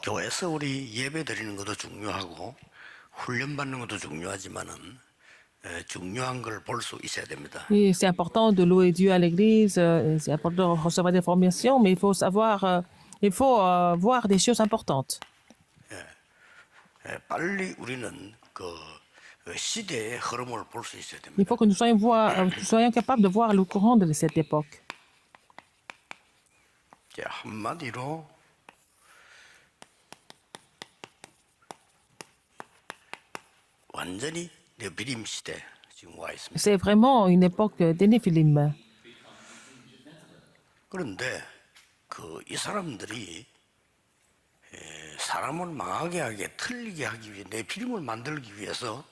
교회에서 우리 예배 드리는 것도 중요하고 훈련 받는 것도 중요하지만은 중요한 걸 볼 수 있어야 됩니다. Et c'est important de louer Dieu à l'église, c'est important de recevoir des formations, mais il faut savoir, il faut voir des choses importantes. 빨리 우리는 시대의 흐름을 볼 수 있어야 Il 됩니다. faut que nous soyons capables de voir le courant de cette époque. 이제 한마디로 완전히 느비림 시대 지금 와 있습니다. C'est vraiment une époque des Néphilim. 그런데 이 사람들이 사람을 망하게 하게 틀리게 하기 위해 네피림을 만들기 위해서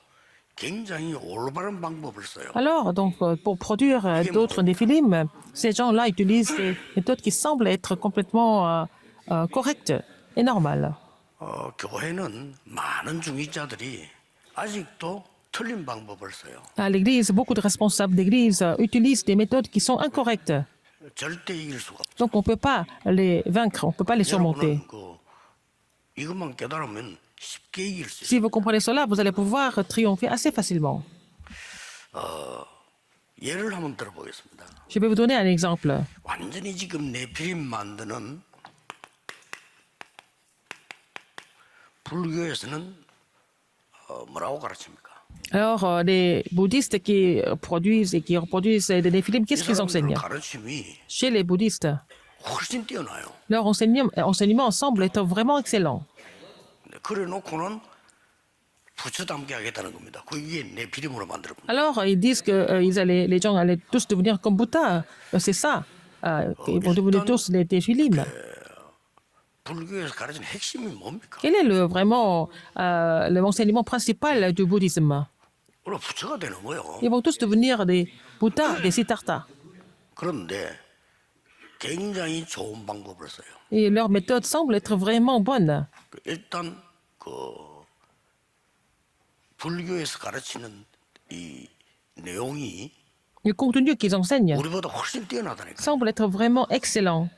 굉장히 올바른 방법을 써요. Alors, donc, pour produire d'autres Néphilim, ces gens-là utilisent des méthodes qui semblent être complètement correctes et normales. 교회는 많은 중직자들이 아직도 틀린 방법을 써요. À l'église, beaucoup de responsables d'église utilisent des méthodes qui sont incorrectes. 절대 이길 수가 없어요. Donc, on ne peut pas les vaincre, on ne peut pas les surmonter. 여러분은 이것만 깨달으면 쉽게 이길 수 Si 있어요. vous comprenez cela, vous allez pouvoir triompher assez facilement. 예를 한번 들어보겠습니다. Je vais vous donner un exemple. 완전히 지금 네피림 만드는 불교에서는 뭐라고 가르칩니까? Alors, les bouddhistes qui produisent et qui reproduisent des néphilim, 이 qu'est-ce qu'ils 사람들 enseignent? 가르침이 Chez les bouddhistes, 훨씬 뛰어나요. leur enseignement semble être vraiment excellent. 그래 놓고는 부처 닮게 하겠다는 겁니다. 그게 네피림으로 만들어 봅니다. Alors, ils disent que les gens allaient tous devenir comme Bouddha. C'est ça. Ils vont devenir tous des néphilim. 불교에서 가르치는 핵심이 뭡니까? Quel est vraiment l'enseignement principal du bouddhisme? 원래 부처가 되는 거예요. Ils vont tous devenir des Bouddhas, des Siddharthas. 그런데 굉장히 좋은 방법을 써요. Et leur méthode semble être vraiment bonne. 일단 불교에서 가르치는 이 내용이 Le contenu qu'ils enseignent 우리보다 훨씬 뛰어나다니까. semble être vraiment excellent.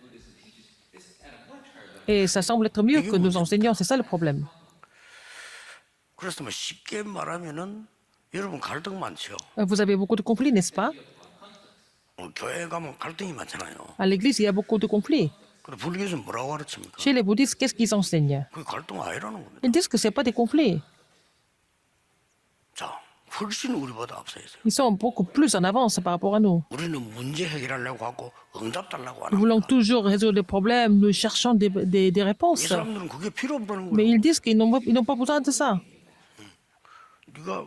Et ça semble être mieux que nous enseignons, c'est ça le problème. 그래서 뭐 쉽게 말하면은 여러분 갈등 많죠. Vous avez beaucoup de conflits, n'est-ce pas? 교회 가면 갈등이 많잖아요. À l'église, il y a beaucoup de conflits. 그래 불교에서 뭐라고 가르칩니까? Chez les bouddhistes, qu'est-ce qu'ils enseignent? 그게 갈등 아니라는 겁니다. Ils disent que ce n'est pas des conflits. 자, 훨씬 우리보다 앞서 있어요. Ils sont beaucoup plus en avance par rapport à nous. 우리는 문제 해결하려고 하고 응답 달라고 Nous 하는 voulons 거야. toujours résoudre les problèmes, nous cherchons des 이 réponses. 사람들은 그게 필요 없다는 Mais 거예요. ils disent qu'ils n'ont pas besoin de ça. 네가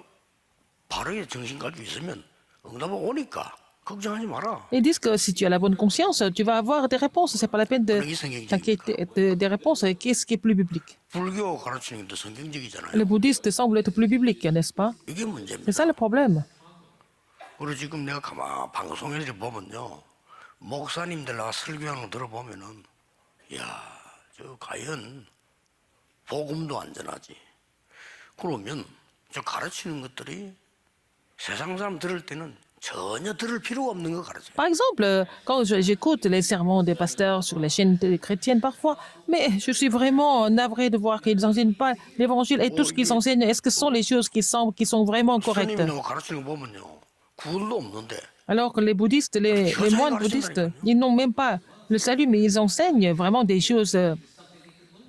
바르게 정신 가지고 있으면 응답이 오니까 걱정하지 마라. Ils disent que si tu as la bonne conscience, tu vas avoir des réponses. C'est pas la peine de t'inquiéter des réponses. Qu'est-ce qui est plus biblique? 불교 가르치는 게 더 성경적이잖아요. Les bouddhistes semblent être plus bibliques, n'est-ce pas? 이게 문제입니다. C'est ça le problème. 그리고 지금 내가 가만 방송에서 보면요, 목사님들 나가 설교하는 거 들어보면은, 야, 저 과연 복음도 안전하지. 그러면 저 가르치는 것들이 세상 사람 들을 때는 전혀 들을 필요가 없는 거 가르쳐요. Par exemple, quand j'écoute les sermons des pasteurs sur les chaînes chrétiennes parfois, mais je suis vraiment navré de voir qu'ils n'enseignent pas l'évangile et tout ce qu'ils enseignent, est-ce que ce sont les choses qui sont vraiment correctes? 스님이 나가 가르치는 거 보면요, 구원도 없는데 Alors que les bouddhistes, les moines bouddhistes, ils n'ont même pas le salut, mais ils enseignent vraiment des choses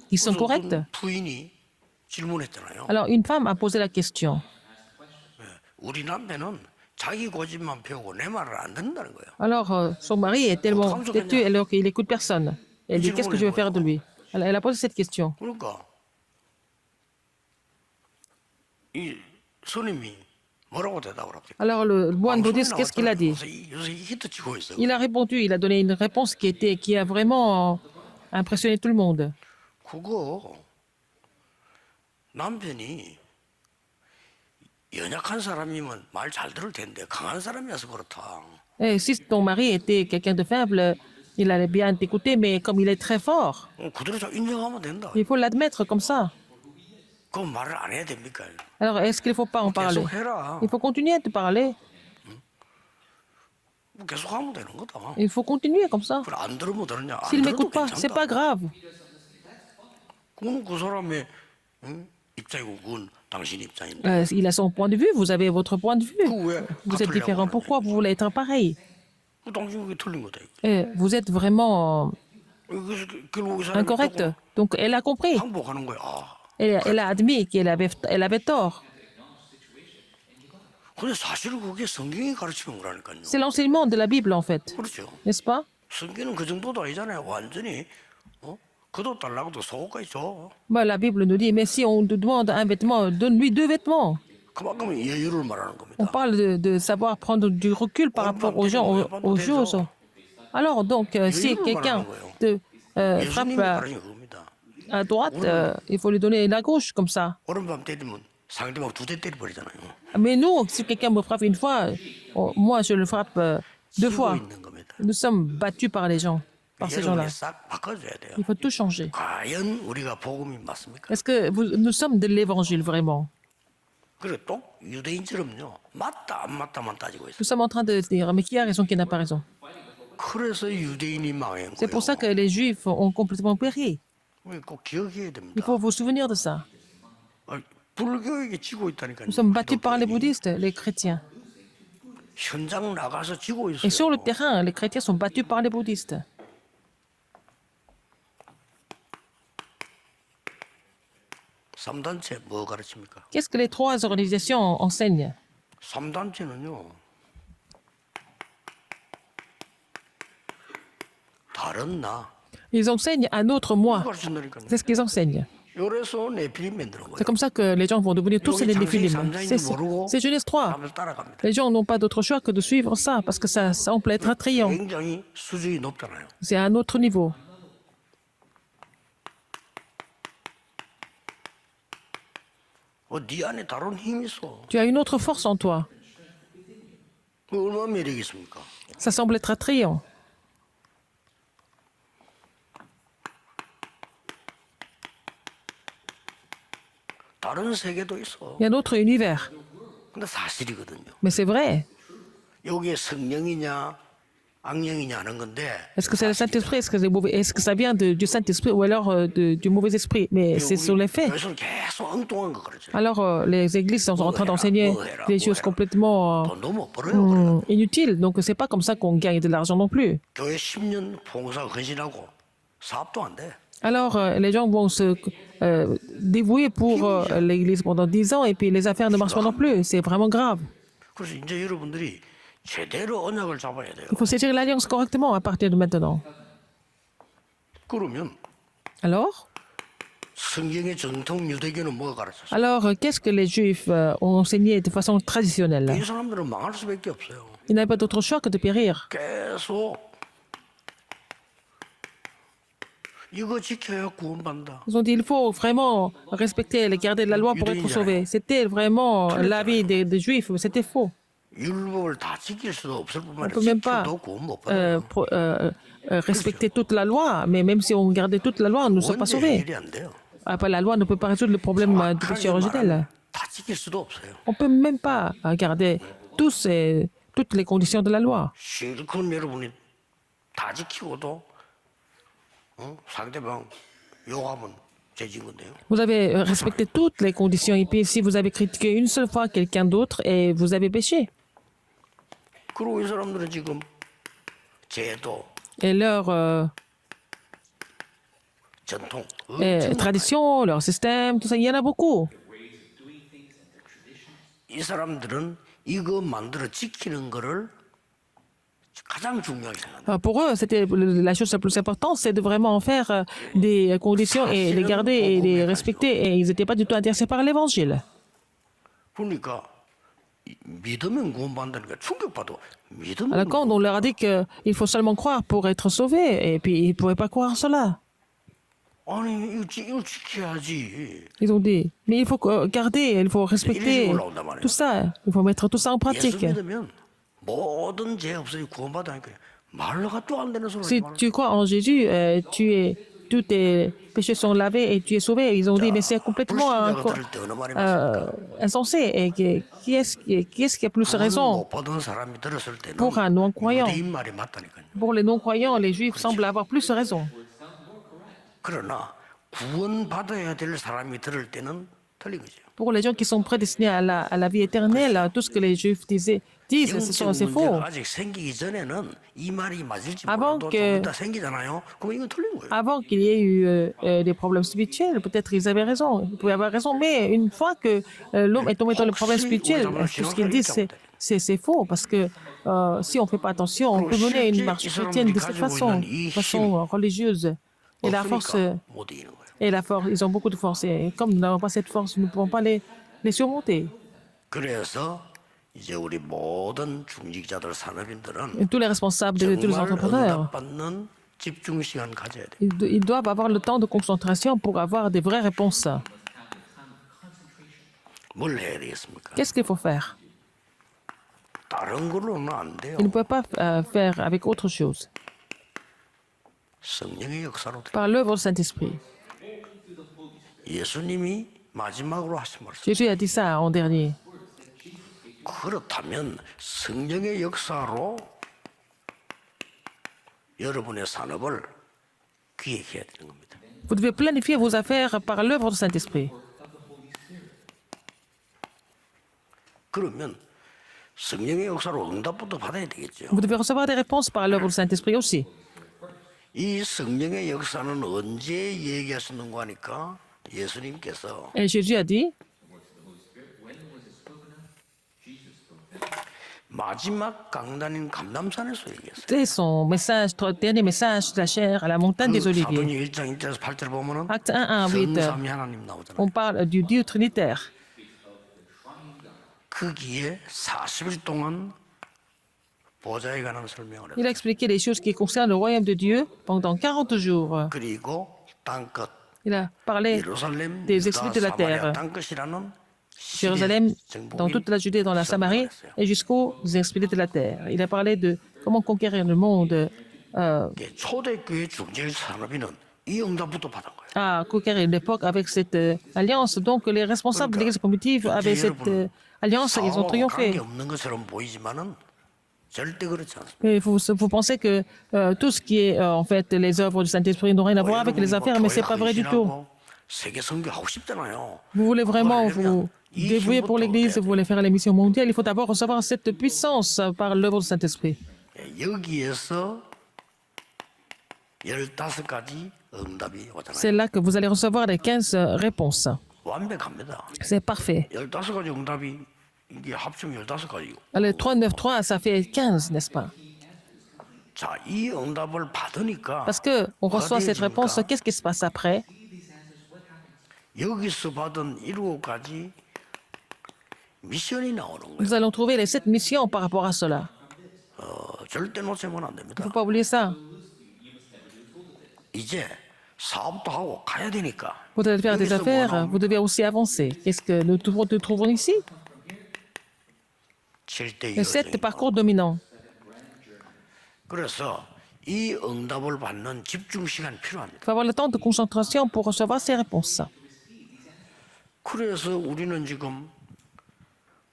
qui sont correctes. 어떤 부인이 질문했잖아요. Alors une femme a posé la question. 우리 남편은 자기 고집만 펴고 내 말을 안 듣는다는 거예요. Alors son mari est tellement têtu alors qu'il n'écoute personne. Elle dit, qu'est-ce que je vais faire de lui? Elle a posé cette question. 그러니까 이 스님이 뭐라고 대답을 합니까? Alors le moine bouddhiste, qu'est-ce qu'il a dit? 요새 히트 치고 있어요. Il a répondu, il a donné une réponse qui a vraiment impressionné tout le monde. 그거 남편이 연약한 사람이면 말 잘 들을 텐데 강한 사람이어서 그렇다. Et si ton mari était quelqu'un de faible, il allait bien t'écouter, mais comme il est très fort, 그대로 잘 인정하면 된다. il faut l'admettre comme ça. 그럼 말을 안 해야 됩니까? Alors est-ce qu'il ne faut pas en parler? 계속 해라. Il faut continuer de parler. 계속 하면 되는 거다. Il faut continuer comme ça. 그래 안 들으면 들었냐? 안 S'il ne 들어도 m'écoute pas, c'est pas 괜찮다. grave. 그건 그 사람의 입장이고 그건 당신 입장인데. Il a son point de vue, vous avez votre point de vue. 왜 Vous êtes 같으려고 différent. 하는 Pourquoi vous voulez être pareil? 그 당신 그게 틀린 거다. 이거. Vous êtes vraiment 그래서 결국 이 사람이 incorrect. 조금 Donc, elle a compris. 항복하는 거야. 아, Elle a admis elle avait tort. 근데 사실은 그게 성경이 가르치는 거라니까요. C'est l'enseignement de la Bible, en fait. 그렇죠. N'est-ce pas? 성경은 그 정도도 아니잖아요. 완전히 그도 달라고도 속옷까지 줘. Bah, la Bible nous dit, mais si on te demande un vêtement, donne-lui 2 vêtements. 그만큼 여유를 말하는 On 겁니다. parle de savoir prendre du recul par rapport aux gens, aux choses. Alors, donc, si quelqu'un te frappe 예수님이 가르치는 그겁니다. à droite, il faut lui donner la gauche, comme ça. 오른밤 때리면 상대방 2대 때려버리잖아요. Mais nous, si quelqu'un me frappe une fois, moi, je le frappe 2 쓰고 fois. 있는 겁니다. Nous sommes battus par les gens, par ces gens-là. 여러분이 싹 바꿔줘야 돼요. Il faut tout changer. 과연 우리가 복음이 맞습니까? Est-ce que nous sommes de l'évangile, vraiment? 그래 또 유대인처럼요. 맞다 안 맞다만 따지고 있어요. Nous sommes en train de dire, mais qui a raison, qui n'a pas raison? 그래서 유대인이 망한 C'est pour ça 거예요. que les Juifs ont complètement péri. 꼭 기억해야 Il 됩니다. faut vous souvenir de ça. 불교에게 지고 있다니까요. Nous sommes battus par les bouddhistes, les chrétiens. 현장 나가서 지고 Et sur le 있어요. terrain, les chrétiens sont battus par les bouddhistes. 삼단체 뭐 가르칩니까? Qu'est-ce que les 3 organisations enseignent? 삼단체는요. 다른 나 Ils enseignent un autre moi. 가르친다니까요. C'est ce qu'ils enseignent. 요래서 네필림 만드는 C'est 거예요. comme ça que les gens vont devenir tous des néphilim. C'est Genèse 3. 사람을 따라갑니다. Les gens n'ont pas d'autre choix que de suivre ça, parce que ça semble être attrayant. 굉장히 수준이 높잖아요. C'est à un autre niveau. 네 안에 다른 힘이 있어. Tu as une autre force en toi. 그 얼마나 매력이 있습니까? Ça semble être attrayant. 다른 세계도 있어. Il y a d'autres univers. 근데 사실이거든요. Mais c'est vrai. 여기에 성령이냐 악령이냐 하는 건데 Est-ce que c'est le Saint-Esprit? Est-ce que ça vient du Saint-Esprit ou alors du mauvais esprit? Mais c'est sur les faits. 여기서는 계속 엉뚱한 거 가르쳐요. Alors, les églises sont en train d'enseigner des choses complètement 돈도 못 벌어요. inutiles. Donc, c'est pas comme ça qu'on gagne de l'argent non plus. 교회 10년 봉사 헌신하고 사업도 안 돼. Alors, les gens vont se dévouer pour l'église pendant 10 ans et puis les affaires ne marchent pas non plus. C'est vraiment grave. 그래서 이제 여러분들이 제대로 언약을 잡아야 돼요. Il faut saisir l'alliance correctement à partir de maintenant. 그러면 Alors, 성경의 정통 유대교는 뭐가 가르쳤어요? alors qu'est-ce que les Juifs ont enseigné de façon traditionnelle? 이 사람들은 망할 수밖에 없어요. Ils n'avaient pas d'autre choix que de périr. 계속 이거 지켜야 구원받는다. Ils ont dit il faut vraiment respecter et garder la loi pour être sauvé. C'était vraiment l'avis des Juifs, mais c'était faux. 율법을 다 지킬 수도 없을 뿐만 On ne peut 아니라 même pas 지켜도 구원 못 받아요. respecter toute la loi, mais même si on gardait toute la loi, on ne serait pas 원죄 sauvés. 해결이 안 돼요. Après, la loi ne peut pas résoudre le problème du péché originel. 다 지킬 수도 없어요. On ne peut même pas garder toutes les conditions de la loi. 실컷 여러분이 다 지키고도 상대방 욕하면 죄진 건데요. Vous avez respecté toutes les conditions, et puis si vous avez critiqué une seule fois quelqu'un d'autre, et vous avez péché. 그리고 이 사람들은 지금 제도, Et leur 전통, tradition, leur système, tout ça, il y en a beaucoup. 이 사람들은 이거 만들어 지키는 거를 가장 중요하게 생각합니다. Pour eux, c'était la chose la plus importante, c'est de vraiment faire des conditions et les garder et les respecter. Et ils n'étaient pas du tout intéressés par l'évangile. 그러니까 믿으면 구원받는다니까 충격받아. 믿으면 Alors quand on leur a dit qu'il faut seulement croire pour être sauvé, et puis ils ne pouvaient pas croire cela. 아니 이거 지켜야지. Ils ont dit, mais il faut garder, il faut respecter tout ça, il faut mettre tout ça en 예수 pratique. 믿으면 모든 죄 없어요 구원받으니까 말로가 또 안 되는 소리 Si 하지 마라. tu crois en Jésus, tous tes péchés sont lavés et tu es sauvé. Ils ont dit, mais c'est complètement 불신자가 들을 때 어느 말이 맞습니까? insensé. Et qui est-ce qui a plus 구원을 raison? 못 받은 사람이 들었을 때는 Pour un non-croyant. 유대인 말이 맞다니까요. Pour les non-croyants, les Juifs semblent avoir plus raison. 그러나 구원받아야 될 사람이 들을 때는 틀린 거죠. Pour les gens qui sont prédestinés à la vie éternelle, tout ce que les Juifs disent, 영적 c'est faux. 문제가 아직 생기기 전에는 이 말이 맞을지 Avant 몰라도 que- 좀 이따 생기잖아요. 그럼 이건 틀린 거예요. Avant qu'il y ait eu des problèmes spirituels, peut-être ils avaient raison, ils pouvaient avoir raison, mais une fois que l'homme est tombé dans le problème spirituel, tout ce qu'ils disent, c'est faux, parce que si on ne fait pas attention, on peut mener une marche chrétienne de cette façon religieuse. Et la force, 없으니까 못 이기는 거예요. ils ont beaucoup de force. Et comme nous n'avons pas cette force, nous ne pouvons pas les surmonter. 그래서 이제 우리 모든 중직자들 산업인들은 Et tous les responsables de tous les 정말 entrepreneurs, 응답받는 집중 시간 가져야 돼요. ils doivent avoir le temps de concentration pour avoir des vraies réponses. 뭘 해야 되겠습니까? Qu'est-ce qu'il faut faire? 다른 걸로는 안 돼요. Ils ne peuvent pas faire avec autre chose. 성령의 역사로 돼요. Par l'œuvre du Saint-Esprit. 예수님이 마지막으로 하신 말씀. Jésus a dit ça en dernier. 그렇다면 성령의 역사로 여러분의 산업을 기획해야 되는 겁니다. Vous devez planifier vos affaires par l'œuvre du Saint-Esprit. 그러면 성령의 역사로 응답부터 받아야 되겠죠. Vous devez recevoir des réponses par l'œuvre du Saint-Esprit aussi. 이 성령의 역사는 언제 얘기하셨는가 하니까 예수님께서 Et Jésus a dit, 마지막 강단인 감람산에서 얘기했어요. c'est son message, dernier message de la chair à la montagne des 그 Oliviers. 사도행 1장 1절에서 8절 보면은 Acte 1, 1, 8. 성삼위 하나님 나오잖아요. On parle du Dieu trinitaire. 거기에 40일 동안 보좌에 관한 설명을 Il a 했어요. expliqué les choses qui concernent le royaume de Dieu pendant 40 jours. 그리고 땅끝 Il a parlé 예루살렘, des 유다, esprits de la terre. 사마리아 땅끝이라는 Jérusalem, dans toute la Judée, dans la Samarie, et jusqu'aux extrémités de la terre. Il a parlé de comment conquérir le monde, 초대교회 중재 산업인은 이 응답부터 받은 거예요. à conquérir l'époque avec cette alliance. Donc, les responsables de l'Église primitive avaient cette alliance et ils ont 관계 triomphé. 없는 것처럼 보이지만은 절대 그렇지 않습니다. Et vous pensez que tout ce qui est en fait les œuvres du Saint-Esprit n'ont rien à voir avec les affaires, mais c'est pas vrai du tout. 세계 선교 하고 싶잖아요. Vous voulez vraiment 그걸 하려면 vous dévouer pour l'Église, vous voulez faire les missions mondiales, il faut d'abord recevoir cette puissance par l'œuvre du Saint-Esprit. 여기에서 15가지 응답이 C'est 오잖아요. là que vous allez recevoir les 15 réponses. 완벽합니다. C'est parfait. 15가지 응답이 이게 합치면 15가지고. Le 3, 9, 3, ça fait 15, n'est-ce pas? 자, 이 응답을 받으니까 Parce qu'on reçoit cette réponse, qu'est-ce qui se passe après? 여기서 받은 7가지 미션이 나오는 거예요. Nous allons trouver les 7 missions par rapport à cela. 절대 놓치면 안 Il ne 됩니다. faut pas oublier ça. 이제 사업도 하고 가야 되니까. Vous devez faire des 여기서 뭐 affaires, 나오는 vous devez aussi avancer. Qu'est-ce que nous trouvons ici? 7대 Les 7 parcours dominants. 그래서 이 응답을 받는 집중 시간이 Il 필요합니다. faut avoir le temps de concentration pour recevoir ces réponses. 그래서 우리는 지금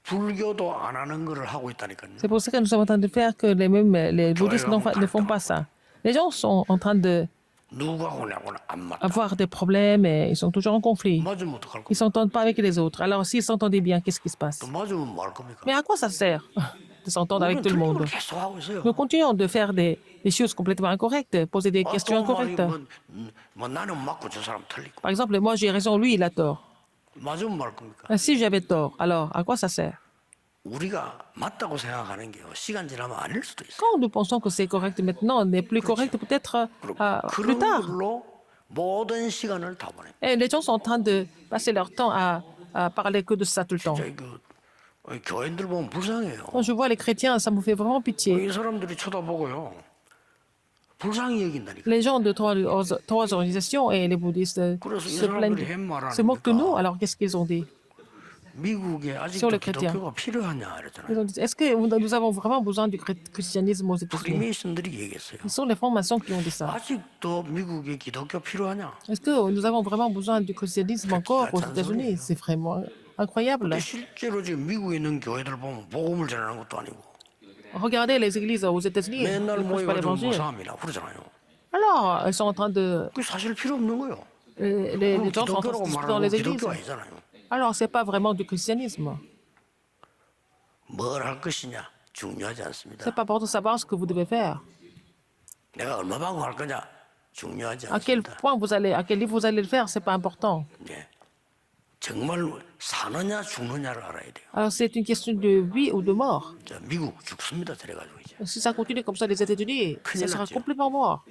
불교도 안 하는 거를 하고 있다니까요. C'est pour ça que nous sommes en train de faire que les bouddhistes ne font pas ça. Les gens sont en train d'avoir 누구하고냐고는 안 맞다. des problèmes et ils sont toujours en conflit. 맞으면 어떡할 Ils ne 겁니까? s'entendent pas avec les autres. Alors, s'ils s'entendaient bien, qu'est-ce qui se passe? 또 맞으면 뭐 할 겁니까? Mais à quoi ça sert de s'entendre avec 우리는 tout le 틀린 monde? 걸 계속 하고 있어요. Nous continuons de faire des choses complètement incorrectes, poser des questions 또 말이 incorrectes. 뭐 나는 맞고 저 사람 틀리고 Par exemple, moi j'ai raison, lui il a tort. 맞으면 뭐 할 겁니까? Si j'avais tort, alors à quoi ça sert? 우리가 맞다고 생각하는 게 시간 지나면 아닐 수도 있어요. Quand nous pensons que c'est correct maintenant, n'est plus correct peut-être plus 그런 tard. 걸로 모든 시간을 다 보내. Et les gens sont en train de passer leur temps à parler que de ça tout le temps. 저희 교인들 보면 불쌍해요. Quand je vois les chrétiens, ça me fait vraiment pitié. 이 사람들이 쳐다보고요. 불쌍히 여긴다니까. Les gens de trois organisations et les bouddhistes 그래서 이 se plaignent, 사람들이 한 se moquent de nous. 말하니까 Alors qu'est-ce qu'ils ont dit? 미국에 Sur 아직도 les chrétiens. 기독교가 필요하냐 Ils 이랬잖아요. ont dit, est-ce que nous avons vraiment besoin du christianisme aux États-Unis? 프리메이슨들이 얘기했어요. Ce sont les francs-maçons qui ont dit ça. 아직도 미국에 기독교 필요하냐? Est-ce que nous avons vraiment besoin du christianisme encore aux États-Unis? C'est vraiment incroyable. 근데 실제로 지금 미국에 있는 교회들 보면 복음을 전하는 것도 아니고 Regardez les églises aux États-Unis, ils 맨날 ne prêchent pas 모여가지고 뭐 l'évangile. 사람이나 그러잖아요. Alors, elles sont en train de... 그게 사실 필요 없는 거예요. les gens sont en train de se 기독교라고 disputer dans 말하고 les 기독교 églises. 아니잖아요. Alors, ce n'est pas vraiment du christianisme. 뭘 할 것이냐 중요하지 Ce 않습니다. n'est pas important de savoir ce que vous devez faire. 내가 얼마 받고 할 거냐 중요하지 À quel 않습니다. point vous allez, à quel niveau vous allez le faire, ce n'est pas important. 예. 정말 사느냐 죽느냐를 알아야 돼요. Alors, c'est une question de vie ou de mort. 자, 미국 죽습니다. 저래가지고 이제. Si ça continue comme ça, les États-Unis, ça sera complètement mort.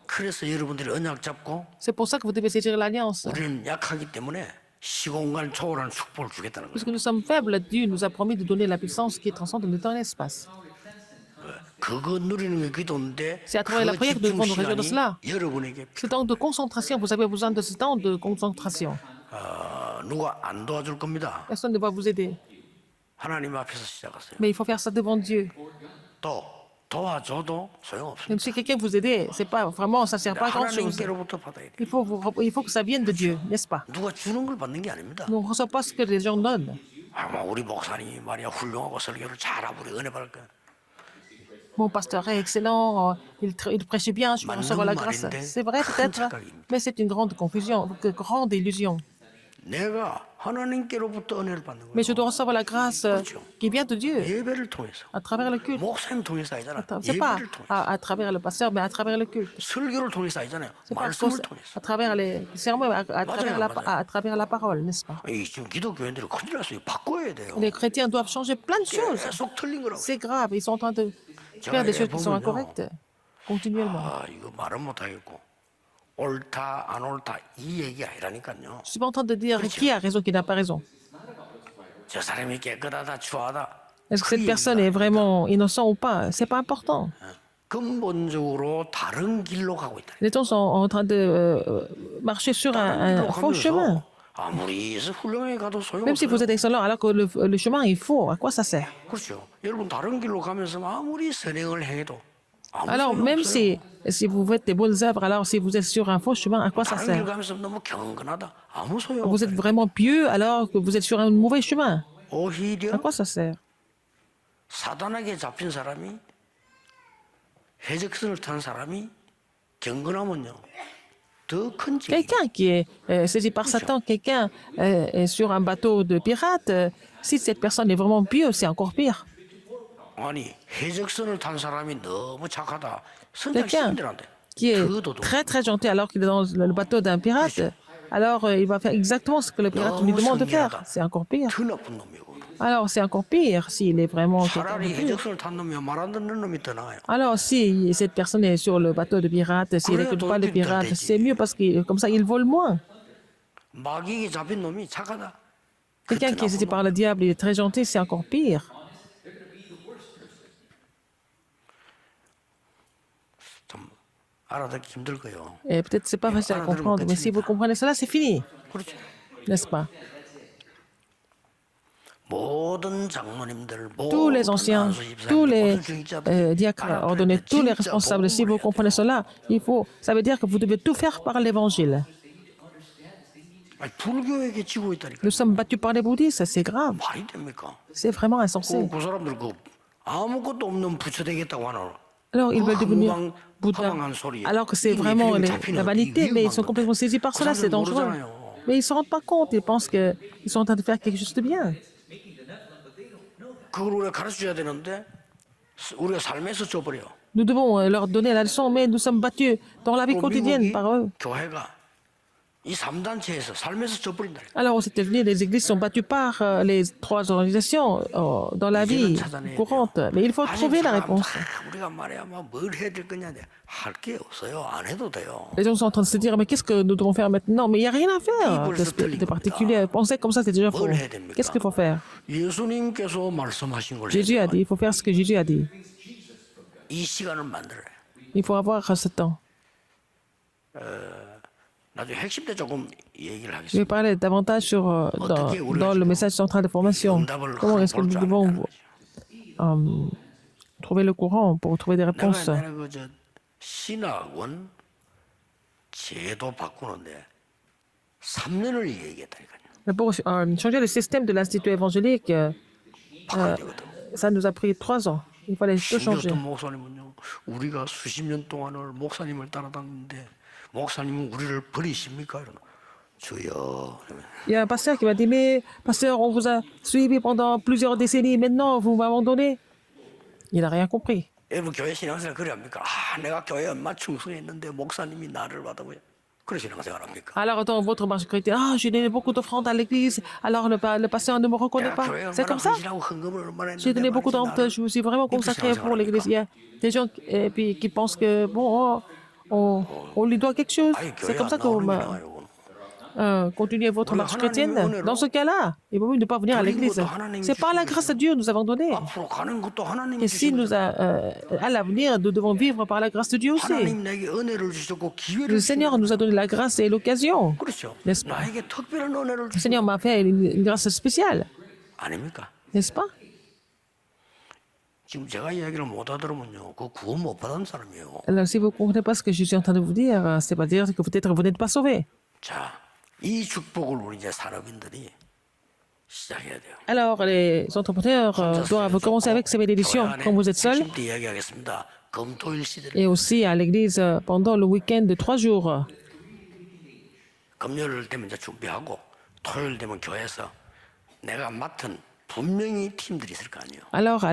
그래서 여러분들이 언약 잡고 C'est pour ça que vous devez saisir l'alliance. 우리는 약하기 때문에 시공간 초월하는 축복을 주겠다는 거예요. Puisque nous sommes faibles, Dieu nous a promis de donner la puissance qui transcende le temps et l'espace. 그거 누리는 게 기도인데 C'est à travers la 그 prière que nous 집중 devons nous réjouir de 시간이 cela. 여러분에게 Ce temps de concentration, vous avez besoin de ce temps de concentration. 누가 안 도와줄 겁니다. Personne ne va vous aider. 하나님 앞에서 시작하세요. Mais il faut faire ça devant Dieu. 또 도와줘도 소용없습니다. Même si quelqu'un vous aide, c'est pas vraiment, ça ne sert pas à grand chose. 하나님께로부터 받아야 돼요. Il faut que ça vienne de Dieu, n'est-ce pas? 누가 주는 걸 받는 게 아닙니다. Nous ne recevons pas ce que les gens donnent. 아마 우리 목사님이 말이야 훌륭하고 설교를 잘하고 우리 은혜 받을 거야. Mon pasteur est excellent, il prêche bien, je peux recevoir la grâce. C'est vrai peut-être, mais c'est une grande confusion, une grande illusion. 내가 하나님께로부터 은혜를 받는 거예요. Mais je dois recevoir la grâce qui vient de Dieu, 예배를 통해서. à travers le culte. 목사님 통해서 아니잖아. C'est pas 예배를 통해서. à travers le pasteur, mais à travers le culte. 설교를 통해서 아니잖아요. C'est pas 말씀을 통해서. à travers les sermons, à travers la parole, n'est-ce pas? 이 지금 기독교인들이 큰일 났어요. 바꿔야 돼요. Les chrétiens doivent changer plein de choses. 계속 틀린 거라고. C'est grave, ils sont en train de faire des choses qui sont incorrectes continuellement. 아, 이거 말은 못 하겠고. 옳다 안 옳다 이 얘기 아니라니까요. Je ne suis pas en train de dire qui a raison, qui n'a pas raison. 저 사람이 깨끗하다 추하다. Est-ce que cette personne est vraiment innocente ou pas? C'est pas important. 근본적으로 다른 길로 가고 있다. Les gens sont en train de marcher sur un faux chemin. 아무리 훌륭하게 가도 Même si vous 소용없어요. êtes excellent alors que le chemin est faux, à quoi ça sert? 그렇죠. 여러분 다른 길로 가면서 아무리 선행을 행해도 아무 Alors, même 소용없어요. si vous faites des bonnes œuvres, alors si vous êtes sur un faux chemin, à quoi ça 다른 길 sert? 가면서 너무 경건하다. 아무 Vous êtes 소용없어요. vraiment pieux alors que vous êtes sur un mauvais chemin. À 오히려 quoi ça sert? 사단에게 잡힌 사람이 해적선을 탄 사람이 경건하면요 더 큰 죄. Quelqu'un qui est saisi par Satan, quelqu'un est sur un bateau de pirates, si cette personne est vraiment pieuse, c'est encore pire. 아니 해적선을 탄 사람이 너무 착하다. 선장 Quelqu'un 시민들한테 qui est 더 도둑. très très gentil alors qu'il est dans le bateau d'un pirate, alors il va faire exactement ce que le pirate lui demande de faire. C'est encore pire. 더 나쁜 놈이고. Alors c'est encore pire s'il est vraiment quelqu'un de 차라리 pieux. 해적선을 탄 놈이 말 안 듣는 놈이 더 나아요. Alors si cette personne est sur le bateau de pirates, s'il n'écoute pas le pirate, c'est mieux parce que comme ça il vole moins. 마귀에게 잡힌 놈이 착하다. Quelqu'un qui est saisi par le diable, il est très gentil, c'est encore pire. 좀 알아듣기 힘들 거요. Et peut-être c'est pas facile à comprendre, mais si vous comprenez cela, c'est fini, 그렇죠. n'est-ce pas? 모든 장로님들, Tous les 모든 anciens, 안수 집사님들, tous les 모든 중직자들 diacres 알아들어야 ordonnés, 돼. tous les 진짜 responsables, si vous 복음을 comprenez cela, ça veut dire que vous devez tout faire par l'évangile. 아니, 불교에게 지고 있다니까. Nous sommes battus par les bouddhistes, c'est grave, 말이 됩니까? c'est vraiment insensé. 그 사람들 그 아무것도 없는 부처 되겠다고 하나. Alors ils veulent devenir 황망- Bouddha, 황망한 소리에 alors que c'est 이미 vraiment 비행기 잡히는 la vanité, mais ils sont complètement saisis par cela, c'est dangereux. Mais ils ne se rendent pas compte, ils pensent qu'ils sont en train de faire quelque chose de bien. 그걸 우리가 가르쳐줘야 되는데 우리가 삶에서 줘버려. Nous devons leur donner la leçon, mais nous sommes battus dans la vie 또 quotidienne 미국이 par eux. 교회가 이 3단체에서 삶에서 줘버린다. Alors aux États-Unis, les églises sont battues par les trois organisations dans la vie courante. Mais il faut trouver la réponse. 우리가 말이야 뭘 해야 될 거냐. 할 게 없어요. 안 해도 돼요. Les gens sont en train de se dire, mais qu'est-ce que nous devons faire maintenant? Mais il n'y a rien à faire de particulier. Penser comme ça, c'est déjà faux. Qu'est-ce qu'il faut faire? 예수님께서 말씀하신 걸 Jésus a 해야 dit, il faut faire ce que Jésus a dit. 이 시간을 만들어야 돼. Il faut avoir ce temps. 나중에 핵심 때 조금 얘기를 Je vais 하겠습니다. parler davantage dans le message central de formation. 응답을 Comment est-ce que nous 볼줄 devons 알아야 trouver le courant pour trouver des réponses? 내가 그저 신학원 제도 바꾸는데 3년을 얘기했다니까요. Mais pour changer le système de l'Institut évangélique, 바꿔야 되거든. ça nous a pris 3 ans. Il fallait tout changer. 어떤 목사님은요, 우리가 수십 년 동안을 목사님을 따라다녔는데 목사님은 우리를 버리십니까? 이러나. 주여. Il y a un pasteur qui m'a dit, mais pasteur, on vous a suivi pendant plusieurs décennies, maintenant vous m'abandonnez. Il n'a rien compris. 여러분 교회 신앙생활 그래 합니까? 아, 내가 교회 얼마 충성했는데 목사님이 나를 받아보여. 그런 신앙생활 합니까? Alors, dans votre marche chrétienne, ah, j'ai donné beaucoup d'offrandes à l'église, alors le pasteur ne me reconnaît pas. C'est comme ça. J'ai donné beaucoup d'offrandes, je me suis vraiment consacré pour l'église. Il y a des gens et puis, qui pensent que, bon, on lui doit quelque chose. C'est comme ça que vous continuez votre marche chrétienne. Dans ce cas-là, il vaut mieux ne pas venir à l'église. C'est par la grâce de Dieu que nous avons donné. 앞으로 가는 것도 하나님이 Et si nous, à l'avenir, nous devons vivre par la grâce de Dieu aussi. 하나님 내게 은혜를 주셨고 기회를 Le Seigneur nous a donné la grâce et l'occasion. 그렇죠. N'est-ce pas? 나에게 특별한 은혜를 Le 주셨고 Seigneur m'a fait une grâce spéciale, 아닙니까? n'est-ce pas? 지금 제가 이야기를 못 하더라면요, 그 구원 못 받은 사람이에요. Alors, si vous ne comprenez pas ce que je suis en train de vous dire, c'est pas dire que peut-être vous n'êtes pas sauvé. 자, 이 축복을 우리 이제 산업인들이 시작해야 돼요. Alors, les entrepreneurs doivent commencer avec ces bénédictions quand vous êtes seul, 핵심 때 이야기하겠습니다. 금토일 시대를 et aussi à l'église pendant le week-end de 3 jours. 금요일 되면 이제 준비하고 토요일 되면 교회에서 내가 맡은 분명히 팀들이 있을 거 아니에요. Alors,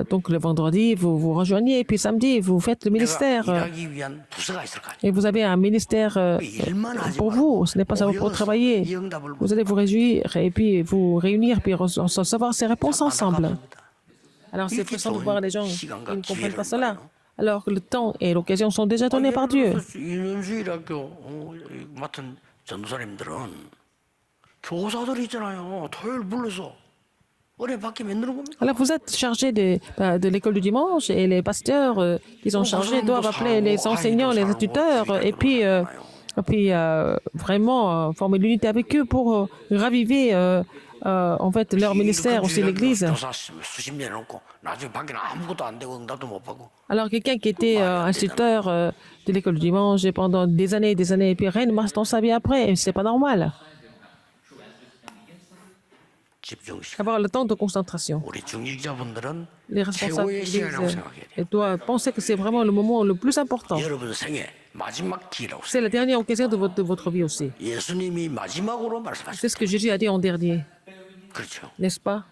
donc le vendredi, vous vous rejoignez, et puis samedi, vous faites le 내가 ministère. 일하기 위한 부서가 있을 거 아니에요. Et vous avez un ministère 일만 하지 pour vous, ce n'est pas seulement pour travailler. 이 응답을 Vous allez vous réjouir et puis vous réunir, puis recevoir ces réponses ensemble. Alors, c'est frustrant de voir les gens qui ne comprennent pas cela. Alors que le temps et l'occasion sont déjà donnés par Dieu. 인문주일학교 맡은 전도사님들은 교사들이 있잖아요. 토요일 불러서 은혜 받게 만드는 겁니다. Alors, vous êtes chargé de l'école du dimanche et les pasteurs qui sont chargés doivent appeler les enseignants, les tuteurs et puis vraiment former l'unité avec eux pour raviver en fait leur ministère aussi l'église. 교사 수십 년 해놓고 나중에 밖에는 아무것도 안 되고 응답도 못 받고 Alors, quelqu'un qui était instituteur de l'école du dimanche et pendant des années, et puis rien ne marche dans sa vie après, c'est pas normal. 집중식. Avoir le temps de concentration. 우리 중직자분들은 Les responsables 최고의 de 시간이라고 l'église 생각해야 돼요. doivent penser que c'est vraiment le moment le plus important. 여러분 생애 마지막 기회라고 생각해요. C'est la dernière occasion de votre vie aussi. 예수님이 마지막으로 C'est 말씀하셨어요. ce que Jésus a dit en dernier, 그렇죠. n'est-ce pas?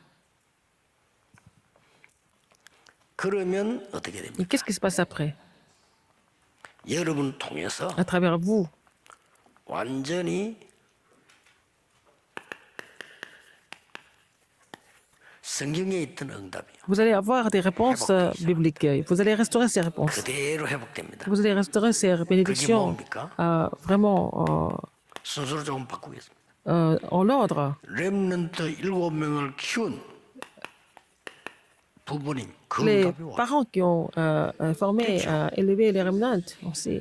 그러면 어떻게 Et 됩니까? qu'est-ce qui se passe après? 여러분 통해서 À travers vous, 완전히 성경에 있던 응답이요. vous allez avoir des réponses bibliques. Vous allez restaurer ces réponses. 그대로 회복됩니다. Vous allez restaurer ces bénédictions vraiment 순서를 조금 바꾸겠습니다. en ordre. 렘넌트 7명을 키운 부모님 그 Les 응답이 와. parents qui ont formé, élevé les remnants aussi.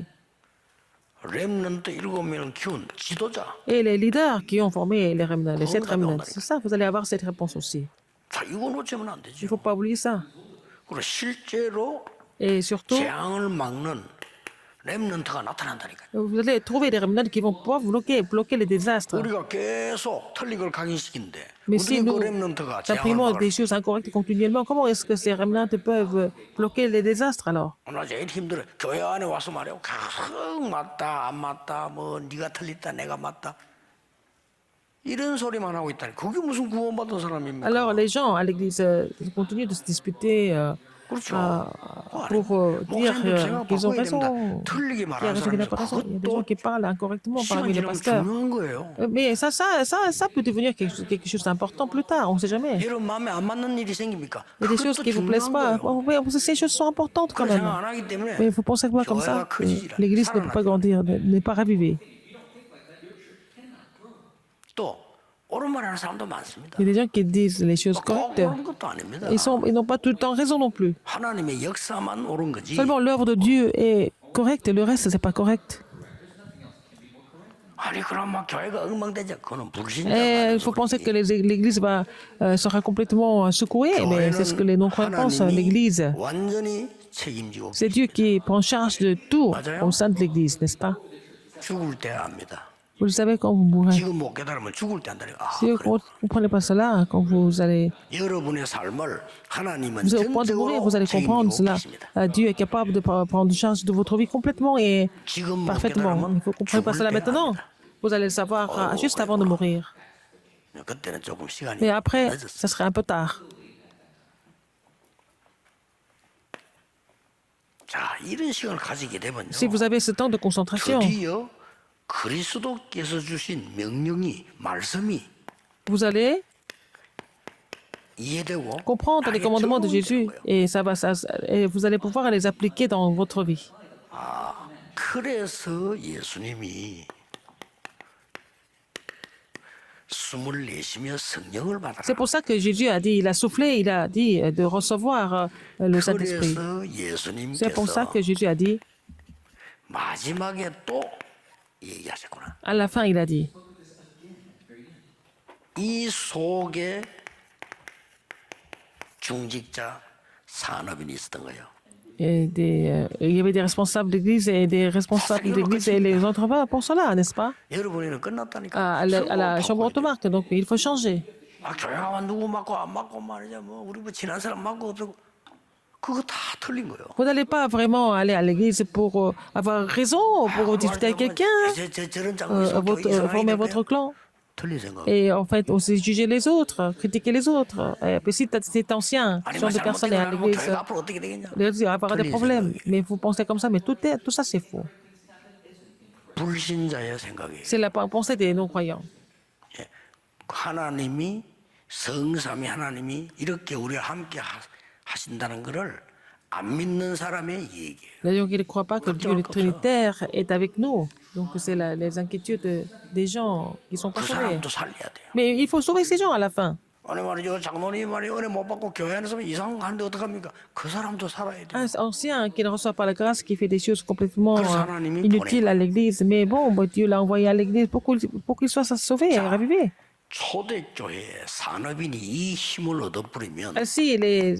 렘넌트 7명을 키운 지도자. Et les leaders qui ont formé les remnants, les 7 remnants. C'est ça, vous allez avoir cette réponse aussi. 자, 이거 놓치면 안 Il ne 되죠. faut pas oublier ça. 그리고 실제로 Et surtout, 재앙을 막는 렘넌트가 나타난다니까요. vous allez trouver des remnants qui vont pouvoir bloquer les désastres. 우리가 계속 틀린 걸 강의시키는데 Mais si 어떻게 nous 그 렘넌트가 재앙을 imprimons 막을 des choses incorrectes continuellement, comment est-ce que ces remnants peuvent bloquer les désastres alors? 나 제일 힘들어. 교회 안에 와서 말이야. 계속 맞다 안 맞다 뭐 네가 틀렸다 내가 맞다 이런 소리만 하고 있다니. 그게 무슨 구원받은 사람입니까? Alors les gens à l'église continuent de se disputer 그렇죠. pour dire 목사님들 생각 qu'ils ont 바꿔야 raison, 됩니다. 틀리게 qu'il y a 말하는 raison, qu'il n'y a 사람이 pas raison. Il y a des gens 그것도 qui parlent incorrectement 시간 parmi les 지나면 pasteurs. 중요한 거예요. Mais ça peut devenir quelque chose d'important plus tard, on ne sait jamais. 여러분 마음에 안 맞는 일이 생깁니까? Il y a des choses 그것도 qui ne vous plaisent 중요한 pas. 거예요. Oui, ces choses sont importantes quand 그런 même. 생각 안 하기 때문에 Mais il faut penser pas comme ça. L'église ne peut pas grandir, n'est pas ravivée. 또 옳은 말 하는 사람도 많습니다. Il y a des gens qui disent les choses 꼭 correctes. 옳은 것도 아닙니다. Ils n'ont pas tout le temps raison non plus. 하나님의 역사만 옳은 거지. Seulement l'œuvre de Dieu est correcte et le reste, c'est pas correct. 아니 그럼 막 교회가 엉망되죠. 그거는 불신자. Et il faut penser que l'église sera complètement secouée, mais c'est ce que les non-croyants pensent. L'église, 완전히 책임지고 c'est Dieu qui prend charge de tout au sein de l'église, n'est-ce pas? 죽을 때 압니다. Vous le savez quand vous mourrez. 지금 못 깨달으면 죽을 때 안다니. 아, Si vous ne comprenez pas cela, quand vous allez 여러분의 삶을 하나님은 vous êtes au point de mourir, 전적으로 vous allez comprendre 책임지고 cela. 계십니다. Dieu est capable de prendre charge de votre vie complètement et 지금 못 parfaitement. Il 깨달으면 faut comprendre pas 죽을 cela 때 maintenant. 압니다. Vous allez le savoir juste avant de mourir. 그때는 조금 시간이 Mais après, 늦었어. ça serait un peu tard. 자, 이런 시간을 가지게 되면요. Si vous avez ce temps de concentration, 드디어 그리스도께서 주신 명령이 말씀이 vous allez 이해되고 comprendre les 나에게 commandements de 적용이 되는 Jésus 거예요. et et vous allez pouvoir les appliquer dans votre vie. 그래서 예수님이 숨을 내쉬며 성령을 받아라. C'est pour ça que Jésus a dit, il a soufflé, il a dit de recevoir le Saint-Esprit. 그래서 C'est pour ça 예수님께서 que Jésus a dit, 마지막에 또 얘기하셨구나. à la fin, il a dit, 이 속에 중직자 산업인이 있었던 거예요. il y avait des responsables d'église et des responsables d'église et les entrepreneurs pour cela, n'est-ce pas? 여러분이는 끝났다니까. À la chambre automarque, donc il faut changer. 교회 가면 누구 맞고 안 맞고 말이야. 뭐 우리 뭐 친한 사람 맞고 없고 그거 다 틀린 거예요. Vous n'allez pas vraiment aller à l'église pour avoir raison, pour discuter avec quelqu'un, 저런 장로 있어 former votre clan. 틀린 생각. Et en fait, aussi juger les autres, critiquer les autres. Et puis si cet ancien, ce 아니 genre 뭐 de personnes est à 잘못되면 l'église, 교회가 앞으로 어떻게 되겠냐. il va avoir des 틀린 problèmes. 생각이에요. Mais vous pensez comme ça, mais tout ça, c'est faux. 불신자의 생각이에요. C'est la pensée des non-croyants. 예. 하나님이 성삼위 하나님이 이렇게 우리와 함께 하신다는 것을 안 믿는 사람의 얘기예요. Les gens qui ne croient pas que Dieu le Trinitaire est avec nous. Donc c'est les inquiétudes des gens qui ne sont pas 그 sauvés. 사람도 살려야 돼요. Mais il faut sauver ces gens à la fin. 아니 말이죠. 장로님 말이 은혜 못 받고 교회 안에서 이상한 거 하는데 어떡합니까? 그 사람도 살아야 돼요. Un ancien qui ne reçoit pas la grâce, qui fait des choses complètement 하나님이 inutiles à l'église. Mais bon, Dieu l'a envoyé à l'église pour qu'il soit sauvé et ravivé. 초대교회에 산업인이 이 힘을 얻어버리면 Ainsi, les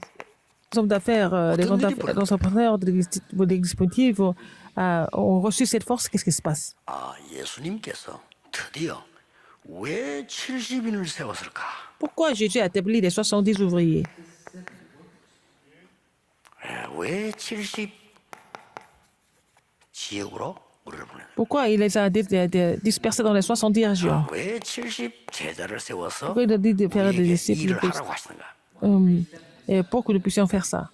hommes d'affaires, les entrepreneurs de l'église primitive ont reçu cette force. Qu'est-ce qui se passe? 아 예수님께서 드디어 왜 70인을 세웠을까? Pourquoi Jésus a établi les 70 ouvriers? 왜 70 지역으로 우리를 보내는? Pourquoi il les a dispersés dans les 70 régions? 왜 70 제자를 세워서 Pourquoi il a dit de faire des 우리에게 disciples 일을 하라고 하시는가? et pour que nous puissions faire ça?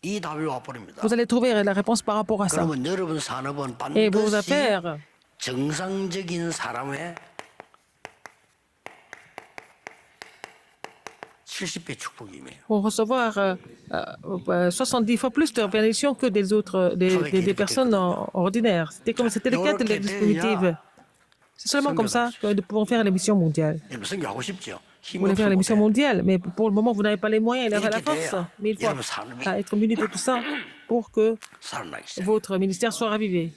이 답이 와버립니다. Vous allez trouver la réponse par rapport à ça. 그러면 여러분 산업은 Et vos 반드시 affaires, 정상적인 사람의 70배 축복임이에요. vont recevoir 70 fois plus de bénédictions que des autres, des personnes ordinaires. C'était le cas de l'église primitive. C'est seulement comme ça que nous pouvons faire l'émission mondiale. 여러분 성교하고 싶죠? Vous voulez faire l'émission mondiale, mais pour le moment, vous n'avez pas les moyens et la force. Mais il faut être muni de tout ça pour que 살아나기 시작. votre ministère soit ravivé.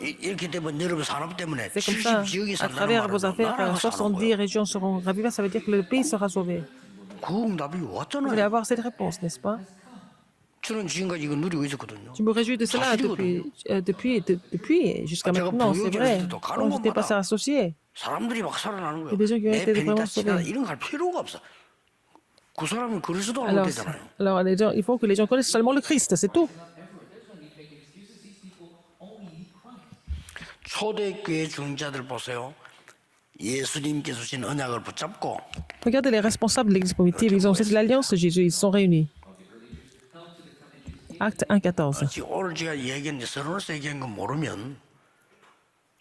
이렇게 되면 여러분 산업 때문에 C'est comme ça, 70지역이 à 산다는 travers vos 말은 affaires, 나라가 사는 70 거예요. régions seront ravivées, ça veut dire que le pays sera sauvé. 그 응답이 Vous 왔잖아요. allez avoir cette réponse, n'est-ce pas? 저는 지금까지 이거 누리고 있었거든요. Je me réjouis de cela depuis jusqu'à maintenant, c'est vrai. Quand j'étais passé associé, 사람들이 막 살아나는 거예요. des gens qui ont 내 été 편이 vraiment 다치다 sauvés. 이런 거 할 필요가 없어. 그 사람은 그리스도 알면 되잖아요. Alors les gens, il faut que les gens connaissent seulement le Christ, c'est tout. 초대교회 중자들 보세요. 예수님께서 주신 언약을 붙잡고 Regardez les responsables de l'église primitive, ils ont cette l'alliance de Jésus, ils sont réunis. Acte 1,14. 지금 오늘 제가 얘기했는데 서론에서 얘기한 거 모르면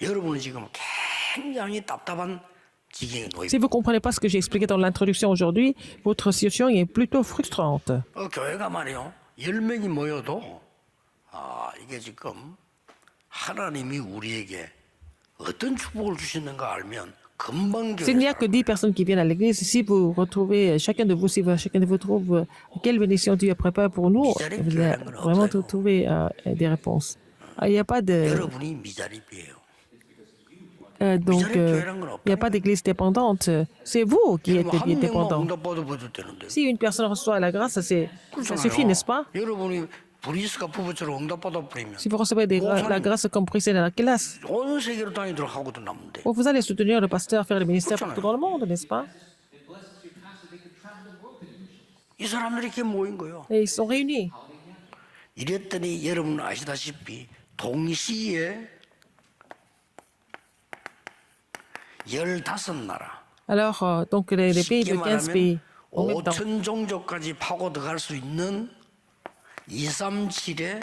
여러분은 지금 굉장히 답답한 지경에 놓여 Si vous ne comprenez pas ce que j'ai expliqué dans l'introduction aujourd'hui, votre situation est plutôt frustrante. 교회가 말이요 10명이 모여도 이게 지금 하나님이 우리에게 어떤 축복을 주시는가 알면 금방 S'il n'y a que 10 personnes qui viennent à l'église, si vous retrouvez, chacun de vous, si chacun de vous trouve quelle bénédiction Dieu a préparée pour nous, vous allez vraiment trouver des réponses. Il n'y a pas de, 여러분이 미자립이에요. donc, il n'y a pas d'église dépendante. C'est vous qui êtes 한 명만 dépendant. 응답받아 보도 되는데. Si une personne reçoit la grâce, ça suffit, n'est-ce pas? 여러분이 브리스가 부부처럼 응답받아 버리면 Si vous recevez la grâce comme Priscilla et Aquila, 온 세계로 다니도록 하고도 남는데. vous allez soutenir le pasteur, faire le ministère partout dans le monde, n'est-ce pas? 이 사람들이 이렇게 모인 거예요. Et ils sont réunis. 이랬더니 여러분 아시다시피 동시에 15나라. Alors, donc les pays 쉽게 de 15 말하면 pays en même temps. 5천 종족까지 파고 들어갈 수 있는 237에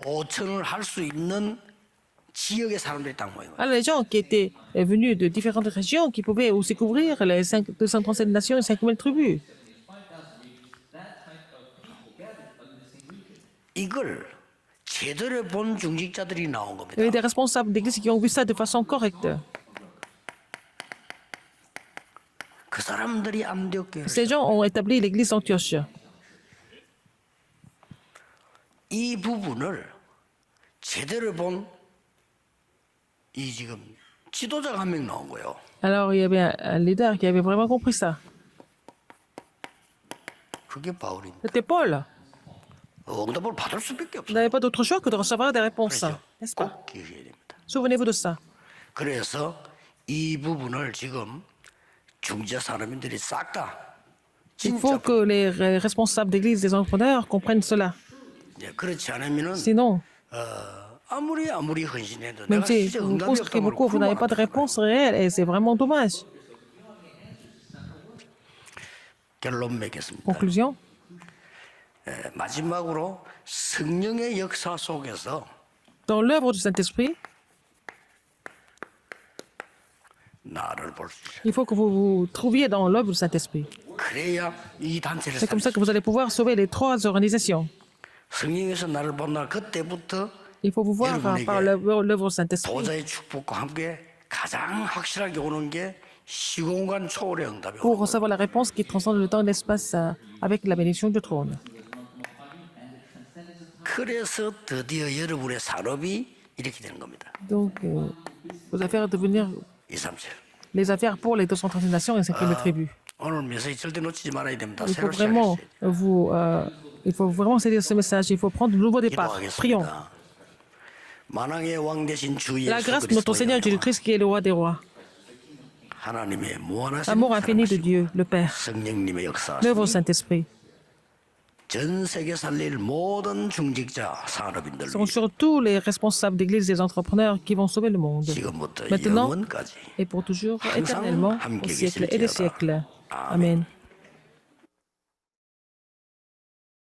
5천을 할 수 있는 지역의 사람들이 딱 모인 거예요. Alors, les gens qui étaient venus de différentes régions, qui pouvaient aussi couvrir les 237 nations et 5000 tribus. 이걸 제대로 본 중직자들이 나온 겁니다. Il y avait des responsables d'église qui ont vu ça de façon correcte. 그 사람들이 안디옥 교회를 Ces gens ont établi l'église d'Antioche. 이 부분을 제대로 본 이 지금 지도자가 한 명 나온 거예요. Alors, il y avait un leader qui avait vraiment compris ça. 그게 바울입니다. C'était Paul. 응답을 받을 수밖에 Il 없어요. n'avait pas d'autre choix que de recevoir des réponses. 그렇죠? N'est-ce pas? 꼭 기억해야 됩니다. Souvenez-vous de ça. 그래서 이 부분을 지금 중재 산업인들이 싹 다 Il 진짜 faut que les responsables d'église, des entrepreneurs comprennent cela. 그렇지 않으면은 Sinon, 아무리 헌신해도 même 내가 si 진짜 vous 응답이 consacrez 없다고 beaucoup, vous n'avez pas de réponse réelle et c'est vraiment dommage. 결론 맺겠습니다. Conclusion. 마지막으로 성령의 역사 속에서 Dans l'œuvre du Saint-Esprit, 나를 볼 수 있어요. il faut que vous vous trouviez dans l'œuvre du Saint-Esprit. 그래야 이 단체를 C'est comme ça 살릴 que vous allez pouvoir sauver les trois organisations. 성령에서 나를 본다 그때부터 Il faut vous voir par l'œuvre du Saint-Esprit. 보좌의 축복과 함께 가장 확실하게 오는 게 시공간 초월의 응답이 Pour 오는 거예요. recevoir la réponse qui transcende le temps et l'espace avec la bénédiction du trône. 그래서 드디어 여러분의 산업이 이렇게 되는 겁니다. Donc, vos affaires devenir 237. les affaires pour les 230 nations et 5000 tribus. 오늘 메시지 절대 놓치지 말아야 됩니다. Il faut 새로 vraiment 시작했어요. il faut vraiment saisir ce message. Il faut prendre de nouveaux départs. Prions. 기도하겠습니다. 만왕의 왕 대신 주 La 예수 grâce de notre Seigneur 그리스도의 Jésus-Christ qui est le roi des rois. 하나님의 무한하신 L'amour infini de 사랑하시고 Dieu, le Père. 성령님의 역사하심이 L'œuvre au Saint-Esprit. 전 세계 살릴 모든 중직자 산업인들 Seront sur tous les responsables d'église, des entrepreneurs qui vont sauver le monde. 지금부터 Maintenant 영원까지 et pour toujours, 항상 éternellement, 함께 au siècle et 계실지어다. des siècles. Amen.